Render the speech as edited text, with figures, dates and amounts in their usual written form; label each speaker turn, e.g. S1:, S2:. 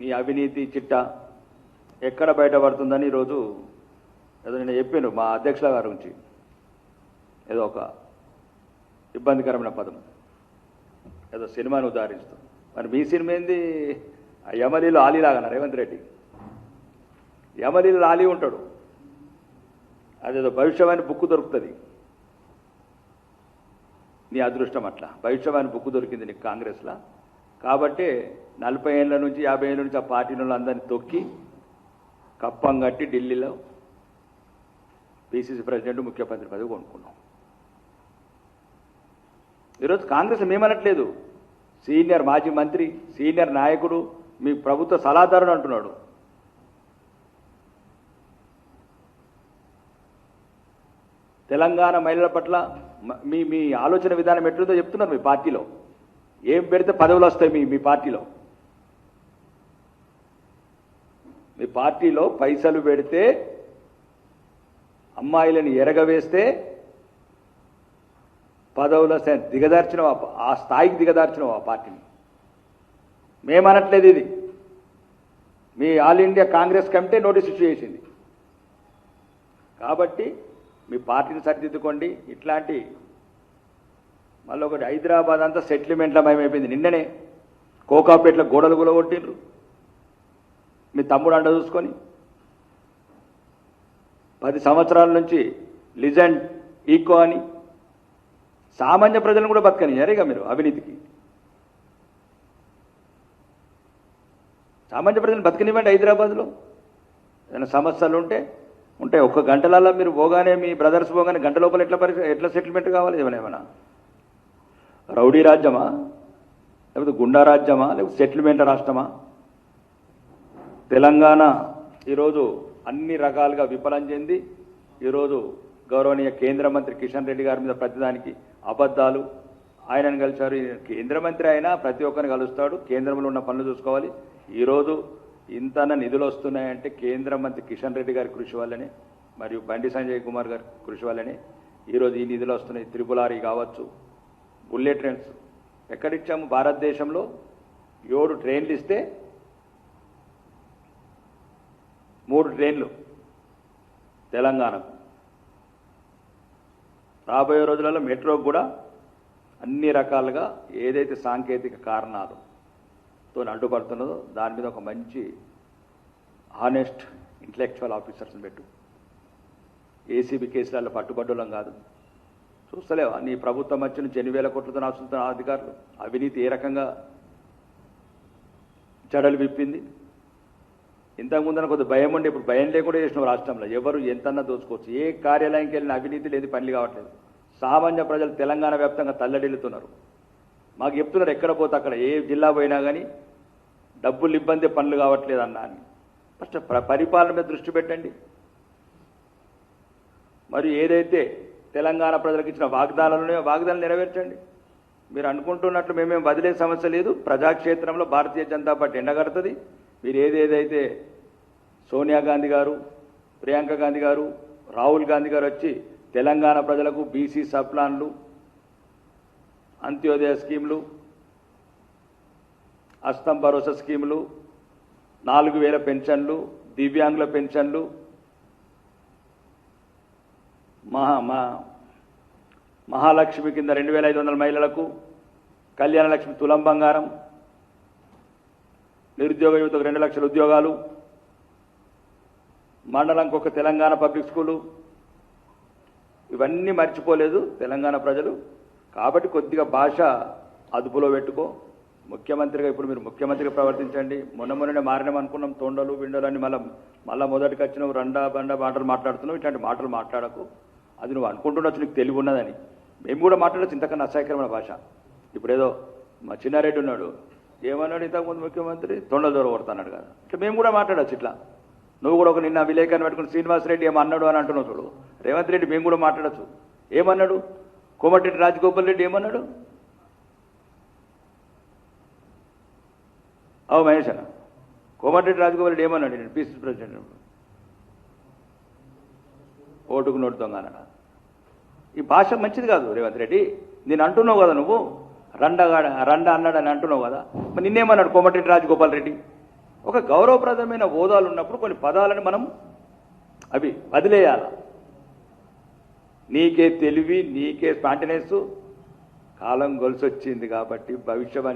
S1: నీ అవినీతి చిట్ట ఎక్కడ బయటపడుతుందని ఈరోజు ఏదో నేను చెప్పాను మా అధ్యక్షుల గారి గురించి ఏదో ఒక ఇబ్బందికరమైన పదం ఏదో సినిమాను ఉదాహరిస్తూ మరి మీ సినిమా ఏంది యమలీలో ఆలీలాగా రేవంత్ రెడ్డి యమలీలో ఆలీ ఉంటాడు అదేదో భవిష్యవాణి బుక్ దొరుకుతుంది నీ అదృష్టం అట్లా భవిష్యవాణి బుక్ దొరికింది నీకు కాంగ్రెస్లో కాబట్టి 40 ఏళ్ళ నుంచి 50 ఏళ్ళ నుంచి ఆ పార్టీలో అందరినీ తొక్కి కప్పం కట్టి ఢిల్లీలో పిసిసి ప్రెసిడెంట్ ముఖ్యమంత్రి పదవి కొనుక్కున్నాం. ఈరోజు కాంగ్రెస్ మేమనట్లేదు, సీనియర్ మాజీ మంత్రి సీనియర్ నాయకుడు మీ ప్రభుత్వ సలహాదారుడు అంటున్నాడు. తెలంగాణ మహిళల పట్ల మీ ఆలోచన విధానం ఎట్లుందో చెప్తున్నారు. మీ పార్టీలో ఏం పెడితే పదవులు వస్తాయి మీ పార్టీలో. మీ పార్టీలో పైసలు పెడితే అమ్మాయిలను ఎరగవేస్తే పదవుల దిగదార్చిన ఆ స్థాయికి దిగదార్చిన ఆ పార్టీని మేమనట్లేదు. ఇది మీ all India Congress committee notice issue చేసింది. కాబట్టి మీ పార్టీని సరిదిద్దుకోండి. ఇట్లాంటి మళ్ళీ ఒకటి హైదరాబాద్ అంతా సెటిల్మెంట్ల భయమైపోయింది. నిన్ననే కోకాపేటలో గోడలు గులగొట్టిండ్రు మీ తమ్ముడు అండ చూసుకొని. 10 సంవత్సరాల నుంచి లిజెండ్ ఈకో అని సామాన్య ప్రజలను కూడా బతకనియారు. ఇక మీరు అవినీతికి సామాన్య ప్రజలను బతకనివ్వండి. హైదరాబాద్లో ఏదైనా సమస్యలు ఉంటే 1 గంటలలో మీరు పోగానే మీ బ్రదర్స్ పోగానే గంట లోపల ఎట్లా సెటిల్మెంట్ కావాలి? ఏమైనా రౌడీ రాజ్యమా, లేకపోతే గుండా రాజ్యమా, లేకపోతే సెటిల్మెంట్ రాష్ట్రమా? తెలంగాణ ఈరోజు అన్ని రకాలుగా విఫలం చెంది ఈరోజు గౌరవనీయ కేంద్ర మంత్రి కిషన్ రెడ్డి గారి మీద ప్రతిదానికి అబద్ధాలు. ఆయనను కలిశారు. కేంద్ర మంత్రి అయినా ప్రతి ఒక్కరిని కలుస్తాడు. కేంద్రంలో ఉన్న పనులు చూసుకోవాలి. ఈరోజు ఇంతన నిధులు వస్తున్నాయంటే కేంద్ర మంత్రి కిషన్ రెడ్డి గారి కృషి వల్లనే, మరియు బండి సంజయ్ కుమార్ గారి కృషి వల్లనే ఈరోజు ఈ నిధులు వస్తున్నాయి. త్రిపులారీ కావచ్చు, బుల్లెట్ ట్రైన్స్ ఎక్కడిచ్చాము? భారతదేశంలో 7 ట్రైన్లు ఇస్తే 3 ట్రైన్లు తెలంగాణకు. రాబోయే రోజులలో మెట్రోకు కూడా అన్ని రకాలుగా ఏదైతే సాంకేతిక కారణాలతో అడ్డుపడుతున్నదో దాని మీద ఒక మంచి హానెస్ట్ ఇంటలెక్చువల్ ఆఫీసర్స్ని పెట్టు. ఏసీబీ కేసులలో పట్టుబడ్డలం కాదు. చూస్తలేవా నీ ప్రభుత్వం వచ్చి నుంచి 8,000 కోట్లతో ఆశిస్తున్న అధికారులు అవినీతి ఏ రకంగా జడలు విప్పింది? ఇంతకుముందన కొద్ది భయం ఉండి ఇప్పుడు భయం లేకుండా చేసిన రాష్ట్రంలో ఎవరు ఎంతన్నా దోచుకోవచ్చు. ఏ కార్యాలయంకి వెళ్ళిన అవినీతి లేదు, పనులు కావట్లేదు. సామాన్య ప్రజలు తెలంగాణ వ్యాప్తంగా తల్లడిల్లుతున్నారు. మాకు చెప్తున్నారు ఎక్కడ పోతే అక్కడ ఏ జిల్లా పోయినా కానీ డబ్బులు ఇబ్బంది, పనులు కావట్లేదు అన్నా అని. ఫస్ట్ పరిపాలన మీద దృష్టి పెట్టండి. మరియు ఏదైతే తెలంగాణ ప్రజలకు ఇచ్చిన వాగ్దానాలు నెరవేర్చండి. మీరు అనుకుంటున్నట్లు మేమేం వదిలే సమస్య లేదు. ప్రజాక్షేత్రంలో భారతీయ జనతా పార్టీ ఎండగడుతుంది. మీరు ఏదేదైతే సోనియా గాంధీ గారు, ప్రియాంక గాంధీ గారు, రాహుల్ గాంధీ గారు వచ్చి తెలంగాణ ప్రజలకు బీసీ సబ్ప్లాన్లు, అంత్యోదయ స్కీములు, అస్తం భరోసా స్కీములు, 4,000 పెన్షన్లు, దివ్యాంగుల పెన్షన్లు, మహాలక్ష్మి కింద 2,500 మహిళలకు కళ్యాణ లక్ష్మి తులం బంగారం, నిరుద్యోగ యువతకు 2 లక్షల ఉద్యోగాలు, మండలంకి ఒక తెలంగాణ పబ్లిక్ స్కూలు. ఇవన్నీ మర్చిపోలేదు తెలంగాణ ప్రజలు. కాబట్టి కొద్దిగా భాష అదుపులో పెట్టుకో. ముఖ్యమంత్రిగా ఇప్పుడు మీరు ముఖ్యమంత్రిగా ప్రవర్తించండి. మొన్ననే మారినామనుకున్నాం. తొండలు విండలు అని మళ్ళీ మొదటికి వచ్చినావు బండ మాటలు మాట్లాడుతున్నావు. ఇట్లాంటి మాటలు మాట్లాడకు. అది నువ్వు అనుకుంటుండొచ్చు నీకు తెలివి ఉన్నదని. మేము కూడా మాట్లాడచ్చు ఇంతకన్నా అసహ్యకరమైన భాష. ఇప్పుడేదో మా చిన్నారెడ్డి ఉన్నాడు, ఏమన్నాడు ఇంతకుముందు ముఖ్యమంత్రి? తొండలు దూర కొడతాన్నాడు కదా. ఇట్లా మేము కూడా మాట్లాడచ్చు. ఇట్లా నువ్వు కూడా ఒక నిన్న విలేకరుని పెట్టుకుని శ్రీనివాసరెడ్డి ఏమన్నాడు అని అంటున్నావు చూడు. రేవంత్ రెడ్డి మేము కూడా మాట్లాడచ్చు. ఏమన్నాడు? కోమటిరెడ్డి రాజగోపాల్ రెడ్డి ఏమన్నాడు? మహేష్ అన్న, కోమటిరెడ్డి రాజగోపాల్ రెడ్డి ఏమన్నాడు? నేను పీసీసీ ప్రెసిడెంట్ ఓటుకు నోటు దొంగ అన్నాడు. ఈ భాష మంచిది కాదు రేవంత్ రెడ్డి. నేను అంటున్నావు కదా, నువ్వు రండ అన్నాడని అంటున్నావు కదా. మరి నిన్నేమన్నాడు కోమటిరెడ్డి రాజగోపాల్ రెడ్డి? ఒక గౌరవప్రదమైన హోదాలు ఉన్నప్పుడు కొన్ని పదాలను మనం అవి వదిలేయాల. నీకే తెలివి, నీకే స్పాంటనేస్, కాలం గొలుసొచ్చింది కాబట్టి భవిష్యవాణి